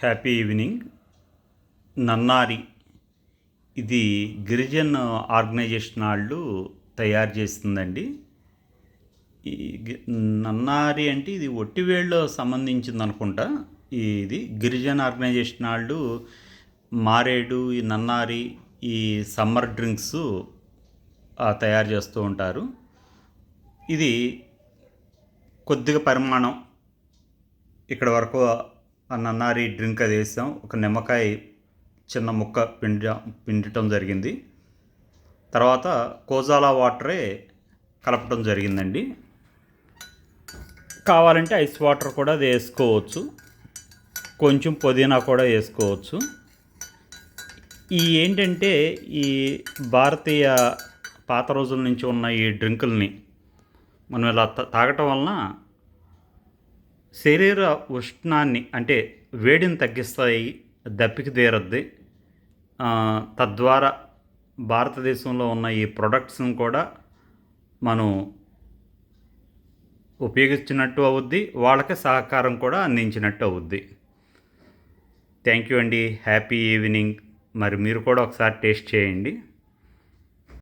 Happy evening. నన్నారి ఇది గిరిజన్ organisation వాళ్ళు తయారు చేస్తుందండి. ఈ నన్నారి అంటే ఇది ఒట్టివేళ్ళలో సంబంధించింది అనుకుంటా. ఇది గిరిజన్ ఆర్గనైజేషన్ వాళ్ళు మారేడు, ఈ నన్నారి, ఈ సమ్మర్ డ్రింక్స్ తయారు చేస్తూ ఉంటారు. ఇది కొద్దిగా పరిమాణం ఇక్కడ వరకు ఆ నన్నారి డ్రింక్ అది వేసాం. ఒక నిమ్మకాయ చిన్న ముక్క పిండటం జరిగింది. తర్వాత కోజాలా వాటరే కలపటం జరిగిందండి. కావాలంటే ఐస్ వాటర్ కూడా అది వేసుకోవచ్చు, కొంచెం పుదీనా కూడా వేసుకోవచ్చు. ఈ ఏంటంటే ఈ భారతీయ పాత రోజుల నుంచి ఉన్న ఈ డ్రింకుల్ని మనం ఇలా తాగటం వలన శరీర ఉష్ణాన్ని అంటే వేడిని తగ్గిస్తాయి, దప్పికి తీరద్ది. తద్వారా భారతదేశంలో ఉన్న ఈ ప్రొడక్ట్స్ని కూడా మనం ఉపయోగించినట్టు అవుద్ది, వాళ్ళకి సహకారం కూడా అందించినట్టు అవుద్ది. థ్యాంక్ యూ అండి. Happy evening. మరి మీరు కూడా ఒకసారి టేస్ట్ చేయండి.